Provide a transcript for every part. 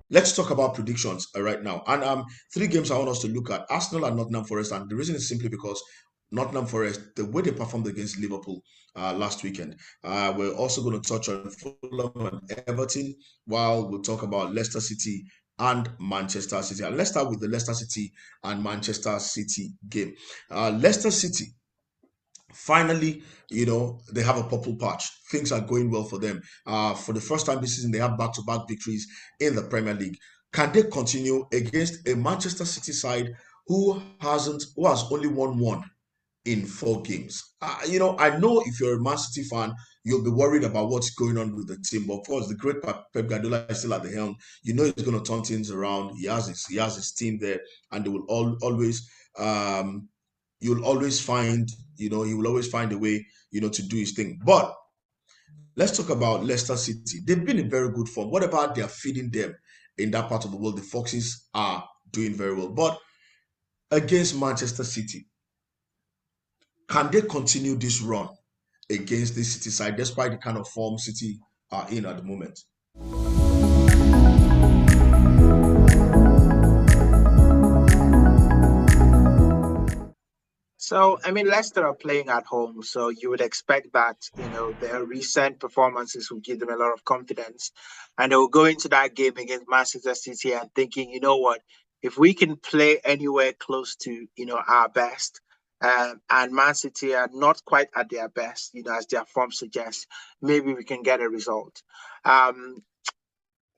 let's talk about predictions right now. And three games I want us to look at: Arsenal and Nottingham Forest. And the reason is simply because Nottingham Forest, the way they performed against Liverpool last weekend. We're also going to touch on Fulham and Everton, while we'll talk about Leicester City and Manchester City. And let's start with the Leicester City and Manchester City game. Leicester City, finally, they have a purple patch. Things are going well for them. For the first time this season, they have back-to-back victories in the Premier League. Can they continue against a Manchester City side who has only won one in 4 games? I know if you're a Man City fan, you'll be worried about what's going on with the team. But of course, the great Pep Guardiola is still at the helm. You know he's going to turn things around. He has his team there, and they will always um, you'll always find, he will always find a way, to do his thing. But let's talk about Leicester City. They've been in very good form. Whatever they are feeding them in that part of the world, the Foxes are doing very well. But against Manchester City, can they continue this run against this City side, despite the kind of form City are in at the moment? So, I mean, Leicester are playing at home, so you would expect that, their recent performances will give them a lot of confidence. And they will go into that game against Manchester City and thinking, you know what, if we can play anywhere close to, our best, and Man City are not quite at their best, as their form suggests, maybe we can get a result. Um,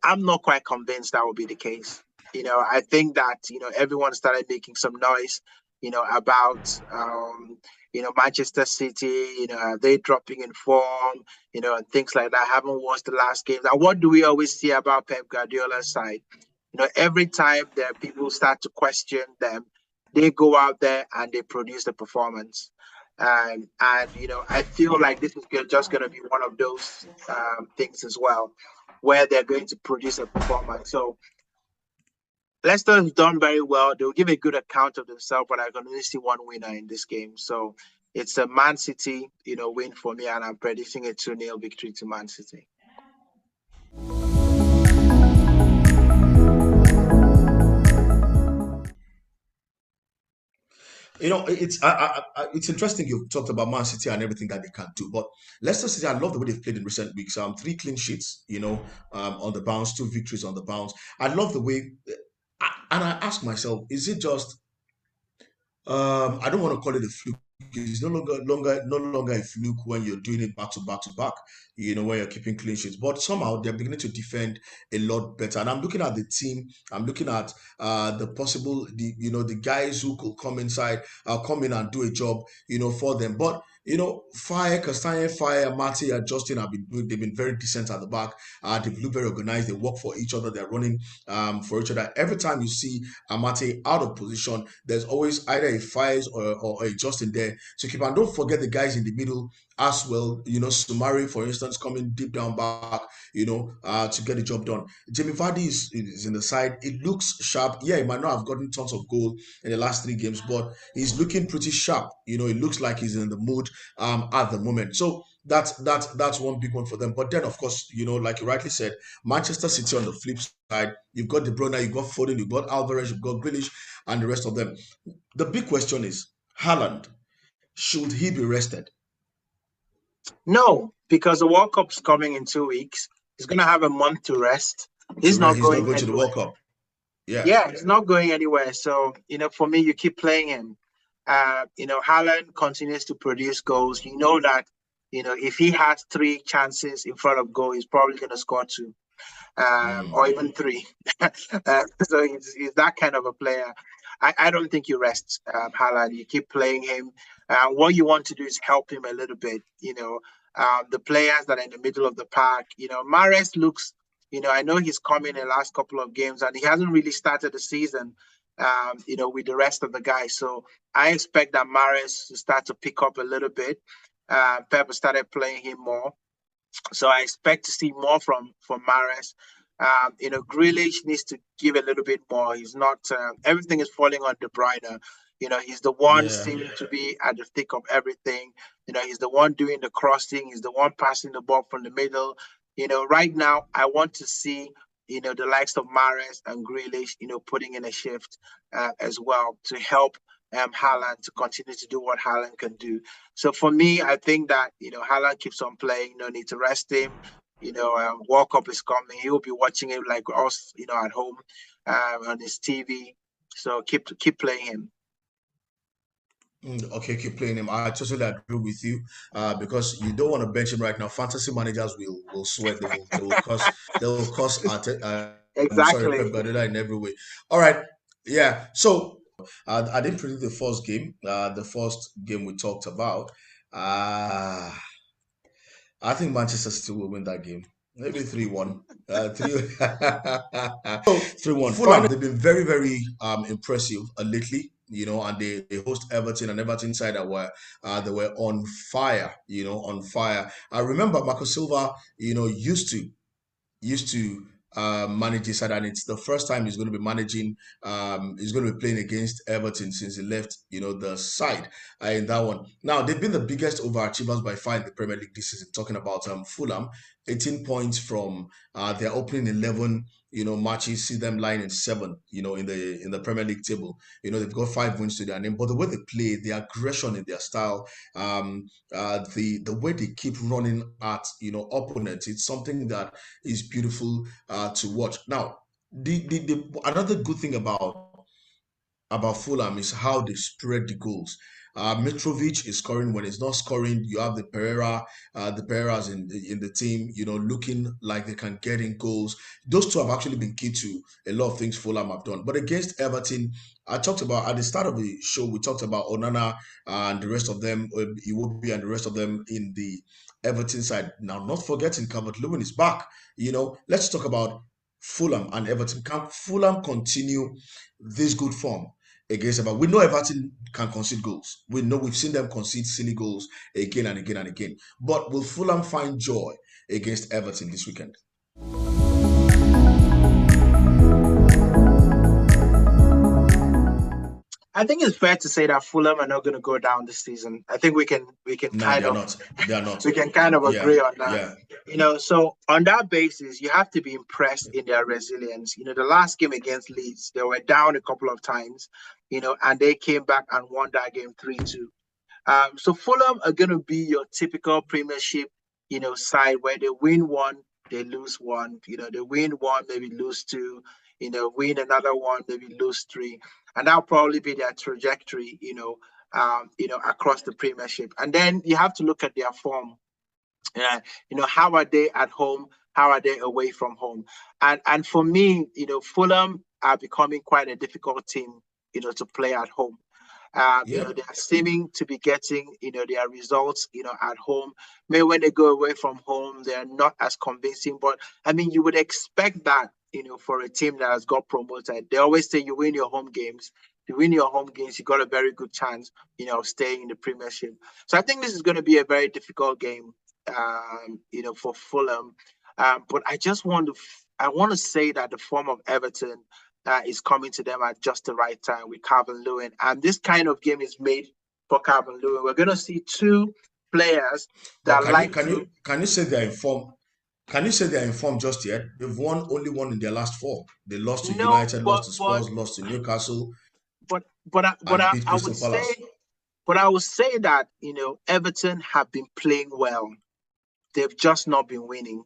I'm not quite convinced that will be the case. I think that, everyone started making some noise, about, Manchester City, are they dropping in form, and things like that. Haven't watched the last games. And what do we always see about Pep Guardiola's side? Every time there are people start to question them, they go out there and they produce the performance. And I feel like this is just going to be one of those things as well, where they're going to produce a performance. So Leicester has done very well. They'll give a good account of themselves, but I can only see one winner in this game. So it's a Man City, win for me, and I'm predicting a 2-0 victory to Man City. It's interesting you've talked about Man City and everything that they can do, but Leicester City, I love the way they've played in recent weeks. 3 clean sheets, on the bounce, 2 victories on the bounce. I love the way, and I ask myself, is it just I don't want to call it a fluke. It's no longer a fluke when you're doing it back to back to back. When you're keeping clean sheets, but somehow they're beginning to defend a lot better. And I'm looking at the team. I'm looking at the guys who could come inside, come in and do a job, for them. But Fire, Castanye, Fire, Mati, and Justin they've been very decent at the back. They've looked very organized. They work for each other. They're running for each other. Every time you see Amate out of position, there's always either a Fires or a Justin there to keep. And don't forget the guys in the middle as well. Sumari, for instance, coming deep down back, to get the job done. Jamie Vardy is in the side. It looks sharp. Yeah, he might not have gotten tons of goal in the last 3 games, but he's looking pretty sharp. It looks like he's in the mood at the moment. So that's one big one for them. But then, of course, like you rightly said, Manchester City on the flip side, you've got De Bruyne, you've got Foden, you've got Alvarez, you've got Grealish, and the rest of them. The big question is, Haaland, should he be rested? No, because the World Cup's coming in 2 weeks. He's going to have a month to rest. He's not He's not going going to the anywhere. World Cup. Yeah. Yeah, he's not going anywhere. So, for me, you keep playing him. Haaland continues to produce goals. You know that, if he has 3 chances in front of goal, he's probably going to score 2, or Mm. even 3. So he's that kind of a player. I don't think you rest Haaland. You keep playing him. What you want to do is help him a little bit. The players that are in the middle of the park. Mahrez looks. I know he's come in the last couple of games and he hasn't really started the season. With the rest of the guys. So I expect that Mahrez to start to pick up a little bit. Pep started playing him more. So I expect to see more from Mahrez. Grealish needs to give a little bit more. He's not. Everything is falling on De Bruyne. He's the one Yeah. seeming to be at the thick of everything. He's the one doing the crossing. He's the one passing the ball from the middle. Right now, I want to see the likes of Mares and Grealish, putting in a shift as well to help Haaland to continue to do what Haaland can do. So for me, I think that Haaland keeps on playing. No need to rest him. World Cup is coming. He'll be watching it like us, at home on his TV. So keep playing him. Okay, keep playing him. I totally agree with you because you don't want to bench him right now. Fantasy managers will sweat. They will cause sorry, Pep Exactly. Guardiola in every way. All right, yeah. So I didn't predict the first game. The first game we talked about. Uh, I think Manchester City will win that game. Maybe 3-1. 3-1. Fulham, they've been very, very impressive lately, and they host Everton, and Everton side that were they were on fire, on fire. I remember Marco Silva, used to manage his side, and it's the first time he's going to be managing. He's going to be playing against Everton since he left, the side in that one. Now they've been the biggest overachievers by far in the Premier League this season. Talking about Fulham, 18 points from their opening 11. Matches, see them lying in seven. In the Premier League table. They've got 5 wins to their name, but the way they play, the aggression in their style, the way they keep running at opponents, it's something that is beautiful to watch. Now, the another good thing about Fulham is how they spread the goals. Mitrovic is scoring when he's not scoring. You have the Pereiras in the team, looking like they can get in goals. Those two have actually been key to a lot of things Fulham have done. But against Everton, I talked about at the start of the show, we talked about Onana and the rest of them, Iwobi and the rest of them in the Everton side. Now, not forgetting Calvert-Lewin is back. Let's talk about Fulham and Everton. Can Fulham continue this good form against Everton? We know Everton can concede goals. We know we've seen them concede silly goals again and again and again. But will Fulham find joy against Everton this weekend? I think it's fair to say that Fulham are not going to go down this season. I think we can No, kind they are of not. They are not. we can kind of Yeah, agree on that. yeah. So on that basis, you have to be impressed in their resilience. The last game against Leeds, they were down a couple of times, and they came back and won that game 3-2. So Fulham are going to be your typical Premiership, side where they win one, they lose one. They win one, maybe lose two. Win another one, maybe lose three, and that'll probably be their trajectory. Across the Premiership, and then you have to look at their form. How are they at home? How are they away from home? And for me, Fulham are becoming quite a difficult team, to play at home. They Yep. are seeming to be getting, their results, at home. Maybe when they go away from home, they're not as convincing. But I mean, you would expect that, for a team that has got promoted. They always say you win your home games. You win your home games, you got a very good chance, of staying in the Premiership. So I think this is going to be a very difficult game, for Fulham. But I want to say that the form of Everton is coming to them at just the right time with Calvin Lewin. And this kind of game is made for Calvin Lewin. We're going to see two players But that can you like can to, you can you say they're informed? Can you say they're informed just yet? They've won only one in their last four. They lost to no, United, lost but to but Spurs, lost to Newcastle, but and beat I would Crystal say, Palace. that Everton have been playing well. They've just not been winning.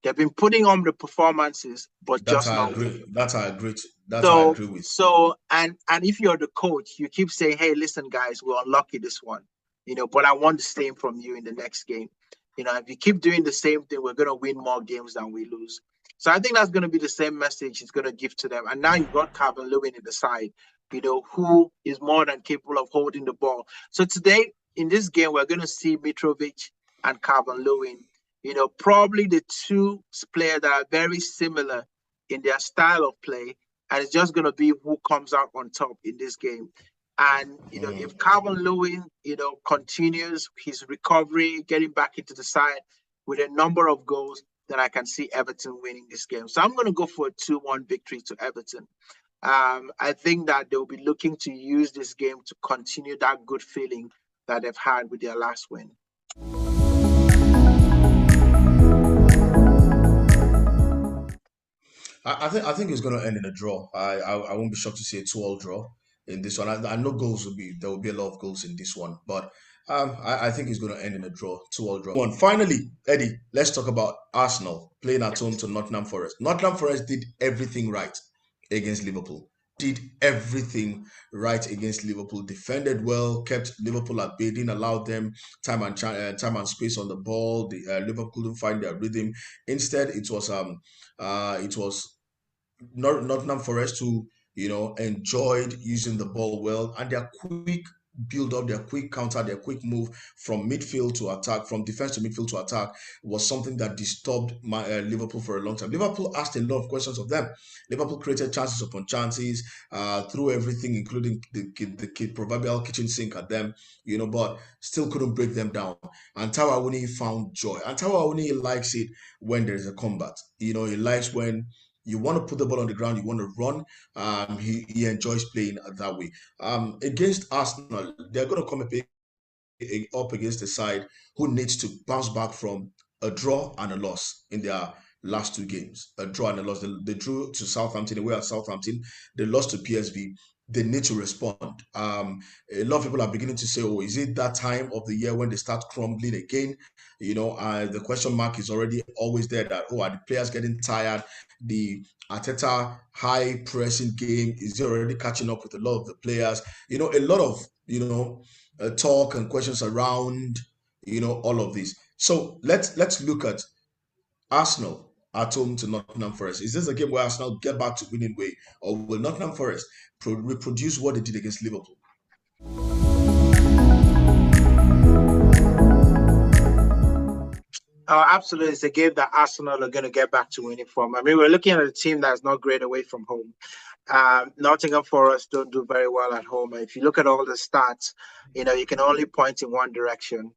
They've been putting on the performances, but That just I not agree. winning. That I agree. That I So agree with. so and if you're the coach, you keep saying, "Hey, listen, guys, we're unlucky this one, but I want the same from you in the next game." If you keep doing the same thing, we're gonna win more games than we lose. So I think that's gonna be the same message it's gonna give to them. And now you've got Calvin Lewin in the side, who is more than capable of holding the ball. So today in this game, we're gonna see Mitrovic and Calvin Lewin. Probably the two players that are very similar in their style of play, and it's just going to be who comes out on top in this game. And if Mm. Calvin Lewin, continues his recovery, getting back into the side with a number of goals, then I can see Everton winning this game. So I'm going to go for a 2-1 victory to Everton. I think that they'll be looking to use this game to continue that good feeling that they've had with their last win. I think it's going to end in a draw. I won't be shocked to see a 2-all draw in this one. I know there will be a lot of goals in this one, but I think it's going to end in a draw, 2-all draw. One finally, Eddie. Let's talk about Arsenal playing at home to Nottingham Forest. Nottingham Forest did everything right against Liverpool. Did everything right against Liverpool. Defended well, kept Liverpool at bay, didn't allow them time and space on the ball. Liverpool couldn't find their rhythm. Instead, it was Nottingham Forest who, enjoyed using the ball well, and their quick build up, their quick counter, their quick move from midfield to attack, from defense to midfield to attack was something that disturbed Liverpool for a long time. Liverpool asked a lot of questions of them. Liverpool created chances upon chances, threw everything, including the proverbial kitchen sink at them, but still couldn't break them down. And Tawawuni found joy. And Tawawuni likes it when there is a combat. He likes when you want to put the ball on the ground, you want to run. He enjoys playing that way. Against Arsenal, they're going to come up against a side who needs to bounce back from a draw and a loss in their last two games. A draw and a loss. They drew to Southampton, away at Southampton. They lost to PSV. They need to respond. A lot of people are beginning to say, "Oh, is it that time of the year when they start crumbling again?" The question mark is already always there. That are the players getting tired? The Arteta high pressing game is already catching up with a lot of the players. A lot of talk and questions around all of this. So let's look at Arsenal at home to Nottingham Forest. Is this a game where Arsenal get back to winning way, or will Nottingham Forest reproduce what they did against Liverpool? Oh, absolutely. It's a game that Arsenal are going to get back to winning from. I mean, we're looking at a team that's not great away from home. Nottingham Forest don't do very well at home. If you look at all the stats, you can only point in one direction.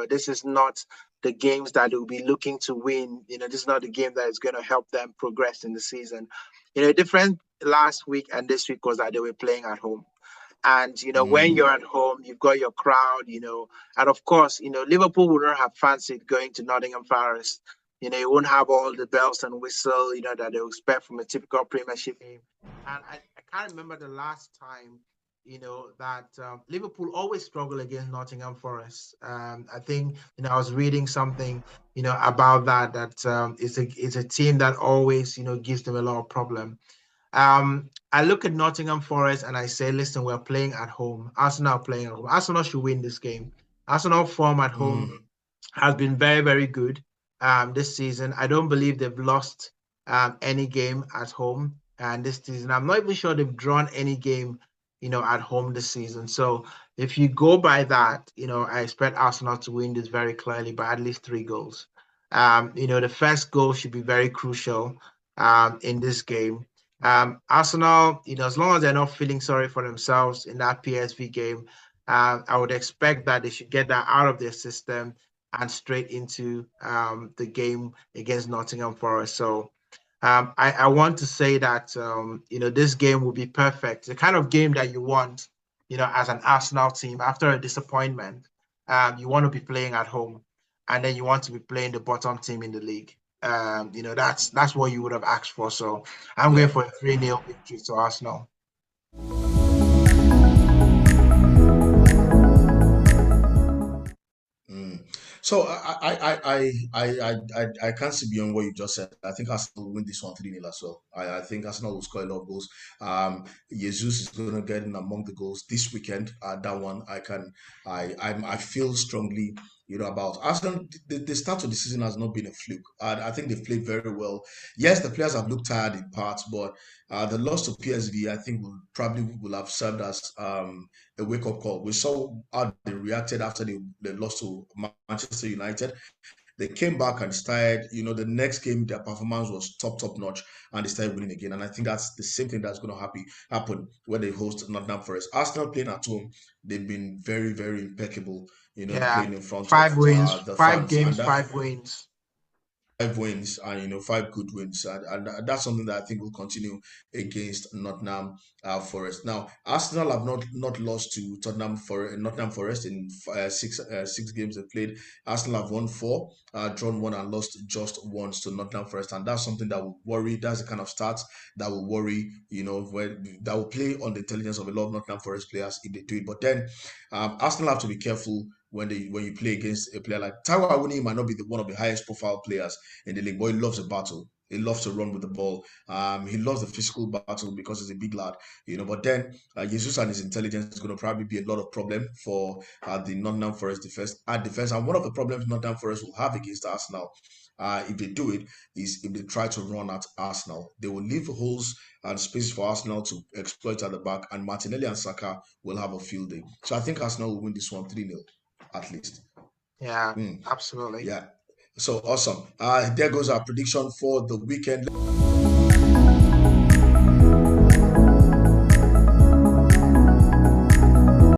This is not the games that they'll be looking to win. This is not the game that is going to help them progress in the season. Different last week and this week was that they were playing at home. And when you're Mm, at home, you've got your crowd, and of course, Liverpool would not have fancied going to Nottingham Forest. You won't have all the bells and whistle, that they expect from a typical Premiership game. And I can't remember the last time, that Liverpool always struggle against Nottingham Forest. I think, I was reading something, about that it's a team that always, gives them a lot of problem. I look at Nottingham Forest and I say, listen, we're playing at home. Arsenal are playing at home. Arsenal should win this game. Arsenal form at home mm, has been very, very good this season. I don't believe they've lost any game at home and this season. I'm not even sure they've drawn any game, at home this season. So if you go by that, I expect Arsenal to win this very clearly by at least 3 goals. The first goal should be very crucial in this game. Arsenal, as long as they're not feeling sorry for themselves in that PSV game, I would expect that they should get that out of their system and straight into the game against Nottingham Forest. So I want to say that this game will be perfect. The kind of game that you want, as an Arsenal team after a disappointment. You want to be playing at home, and then you want to be playing the bottom team in the league. That's what you would have asked for. So I'm going yeah. for a 3-0 victory to Arsenal. Mm. So I can't see beyond what you just said. I think Arsenal will win this one 3-0 as well. I think Arsenal will score a lot of goals. Jesus is going to get in among the goals this weekend. That one I feel strongly, about Arsenal. The start of the season has not been a fluke. I think they've played very well. Yes, the players have looked tired in parts, but the loss to PSV, I think, will have served as a wake up call. We saw how they reacted after they lost to Manchester United. They came back and started, the next game, their performance was top notch, and they started winning again. And I think that's the same thing that's going to happen when they host Nottingham Forest. Arsenal playing at home, they've been very, very impeccable, Yeah, playing in front of five wins, the five fans. And games, that, 5 wins. wins and 5 good wins, and that's something that I think will continue against Nottingham Forest. Now, Arsenal have not lost to Nottingham Forest in six games they played. Arsenal have won four, drawn one, and lost just once to Nottingham Forest, and that's something that will worry. That's the kind of stats that will worry, that will play on the intelligence of a lot of Nottingham Forest players if they do it. But then, Arsenal have to be careful when you play against a player like Taiwo Awoniyi. Might not be one of the highest profile players in the league, but he loves a battle. He loves to run with the ball. He loves the physical battle because he's a big lad, But then Jesus and his intelligence is going to probably be a lot of problem for the Nottingham Forest defense. And one of the problems Nottingham Forest will have against Arsenal, if they do it, is if they try to run at Arsenal. They will leave holes and spaces for Arsenal to exploit at the back, and Martinelli and Saka will have a field day. So I think Arsenal will win this one 3-0 at least. Yeah, Mm, absolutely. yeah. So awesome. There goes our prediction for the weekend.